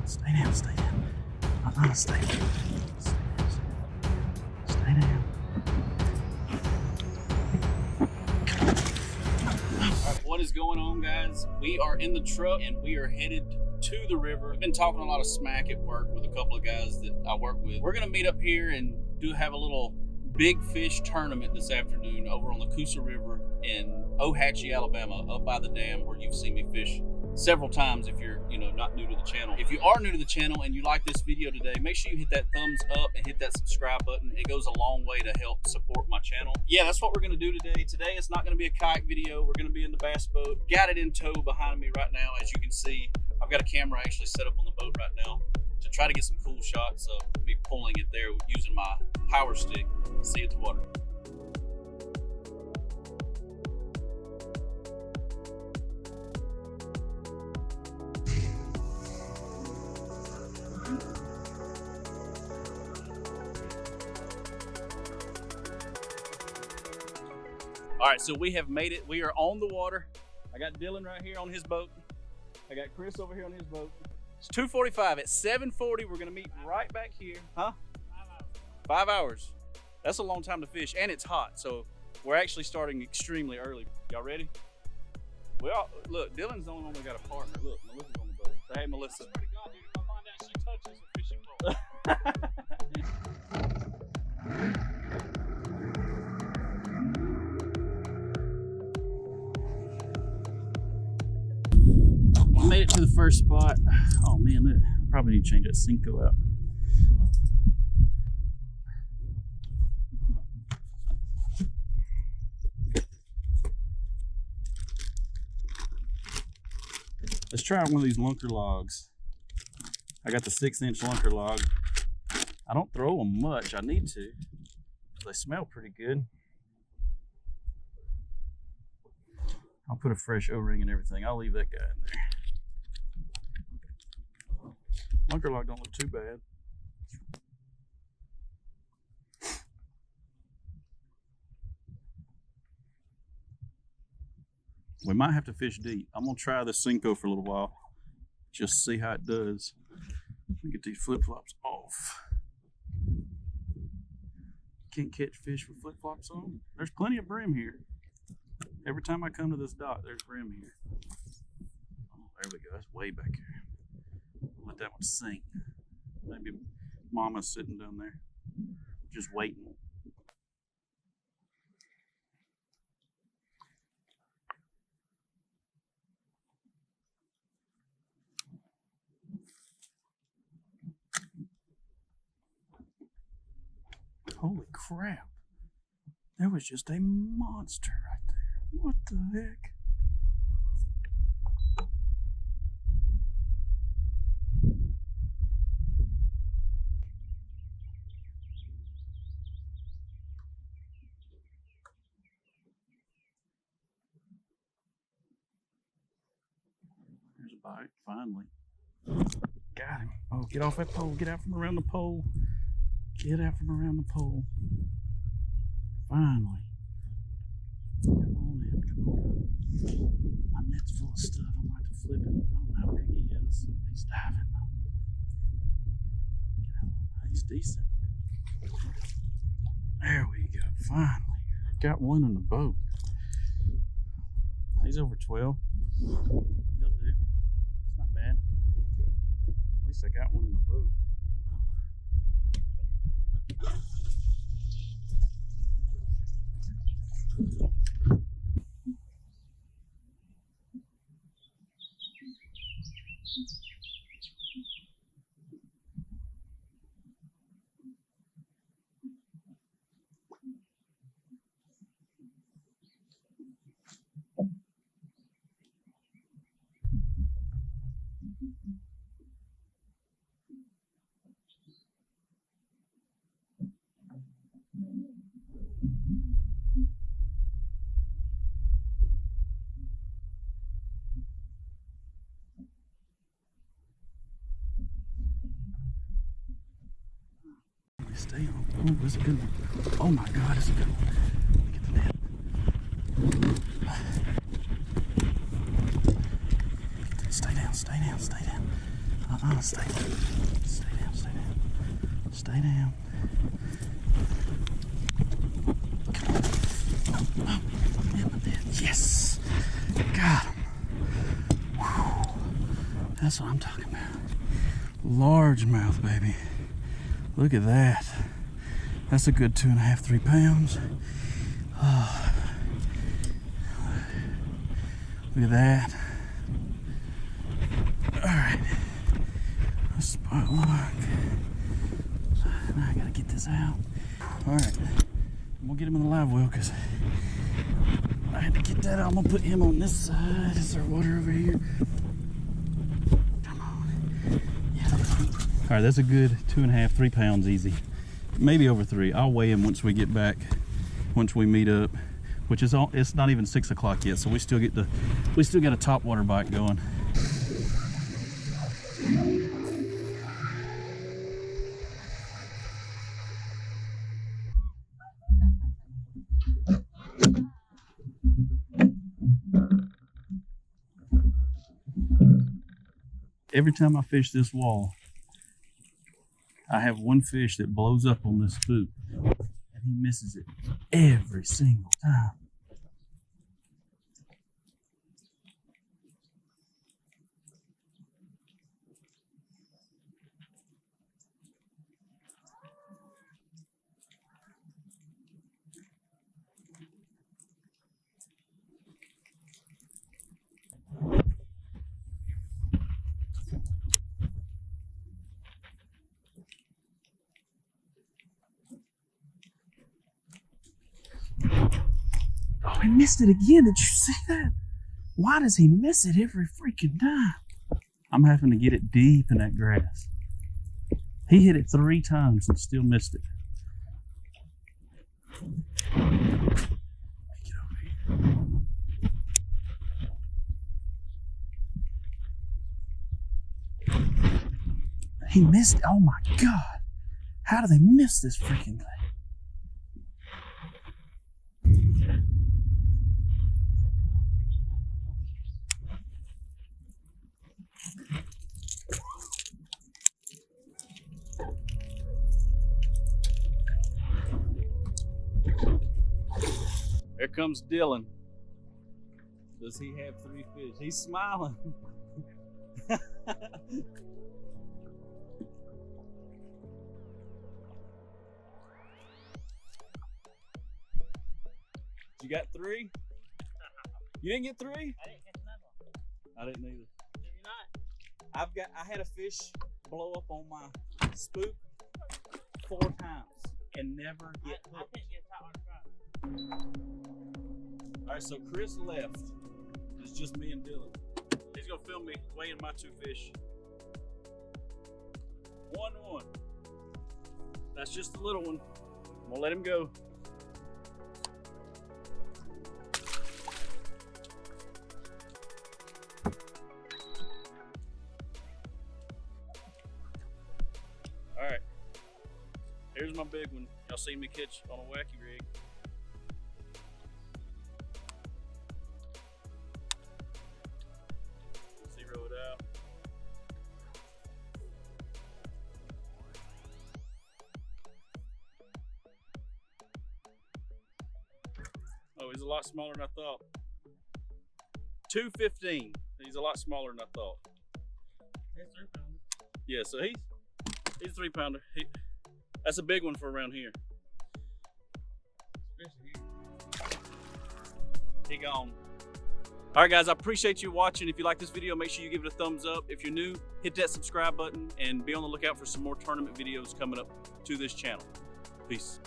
Stay down, stay down. Stay down. Stay down. Alright, what is going on, guys? We are in the truck and we are headed to the river. I've been talking a lot of smack at work with a couple of guys that I work with. We're gonna meet up here and have a little big fish tournament this afternoon over on the Coosa River in Ohatchee, Alabama, up by the dam where you've seen me fish several times if you're not new to the channel. If you are new to the channel and you like this video today, make sure you hit that thumbs up and hit that subscribe button. It goes a long way to help support my channel. Yeah, that's what we're going to do today. Today it's not going to be a kayak video. We're going to be in the bass boat. Got it in tow behind me right now. As you can see, I've got a camera actually set up on the boat right now to try to get some cool shots of me pulling it there using my power stick to see at the water. All right, so we have made it. We are on the water. I got Dylan right here on his boat. I got Chris over here on his boat. It's 2:45. At 7:40, we're gonna meet right back here. Huh? 5 hours. That's a long time to fish, and it's hot, so we're actually starting extremely early. Y'all ready? Well, look, Dylan's the only one we got a partner. Look, Melissa's on the boat. Say hey, Melissa. I swear to God, dude, if my mind actually touches a fishing pole. Made it to the first spot. Oh man, I probably need to change that Cinco out. Let's try one of these lunker logs. I got the 6-inch lunker log. I don't throw them much. I need to. They smell pretty good. I'll put a fresh O-ring and everything. I'll leave that guy in there. Lunker log don't look too bad. We might have to fish deep. I'm gonna try this Cinco for a little while, just see how it does. Let me get these flip-flops off. Can't catch fish with flip-flops on. There's plenty of brim here. Every time I come to this dock, there's brim here. Oh, there we go. That's way back here. Let that one sink. Maybe Mama's sitting down there, just waiting. Holy crap. There was just a monster right there. What the heck? There's a bite, finally. Got him. Oh, get off that pole. Get out from around the pole. Get out from around the pole. Finally. Come on in, come on in. My net's full of stuff. I'm going to have to flip it. I don't know how big he is. He's diving though. Get out. He's decent. There we go. Finally. Got one in the boat. He's over 12. He'll do. It's not bad. At least I got one in the boat. Stay on. Oh, that's a good one. Oh my God, that's a good one. Get the net. Stay down, stay down, stay down. Stay down. Stay down. Stay down. Stay down. Yes. Got him. Whew. That's what I'm talking about. Largemouth, baby. Look at that. That's a good 2.5, 3 pounds. Oh. Look at that. All right. Spot lock. Now I gotta get this out. All right. I'm gonna get him in the live well because I had to get that out. I'm gonna put him on this side. Is there water over here? Come on. Yeah. All right, that's a good 2.5, 3 pounds easy. Maybe over 3. I'll weigh him once we get back, once we meet up, which is all, it's not even 6 o'clock yet, so we still got a top water bite going. Every time I fish this wall, I have one fish that blows up on this spook, and he misses it every single time. Oh, he missed it again. Did you see that? Why does he miss it every freaking time? I'm having to get it deep in that grass. He hit it 3 times and still missed it. Get over here. He missed it. Oh my God. How do they miss this freaking thing? There comes Dylan. Does he have 3 fish? He's smiling. You got 3? You didn't get 3? I didn't get another one. I didn't either. Did you not? I had a fish blow up on my spook 4 times and never get I hooked. couldn't get that one right. All right, so Chris left. It's just me and Dylan. He's gonna film me weighing my 2 fish. 1-1. That's just a little one. I'm gonna let him go. All right, here's my big one. Y'all seen me catch on a wacky rig. Zero it out. Oh, he's a lot smaller than I thought. 215. He's a lot smaller than I thought. He's 3 pounds. Yeah, so he's a 3 pounder. That's a big one for around here. He gone. All right, guys, I appreciate you watching. If you like this video, make sure you give it a thumbs up. If you're new, hit that subscribe button and be on the lookout for some more tournament videos coming up to this channel. Peace.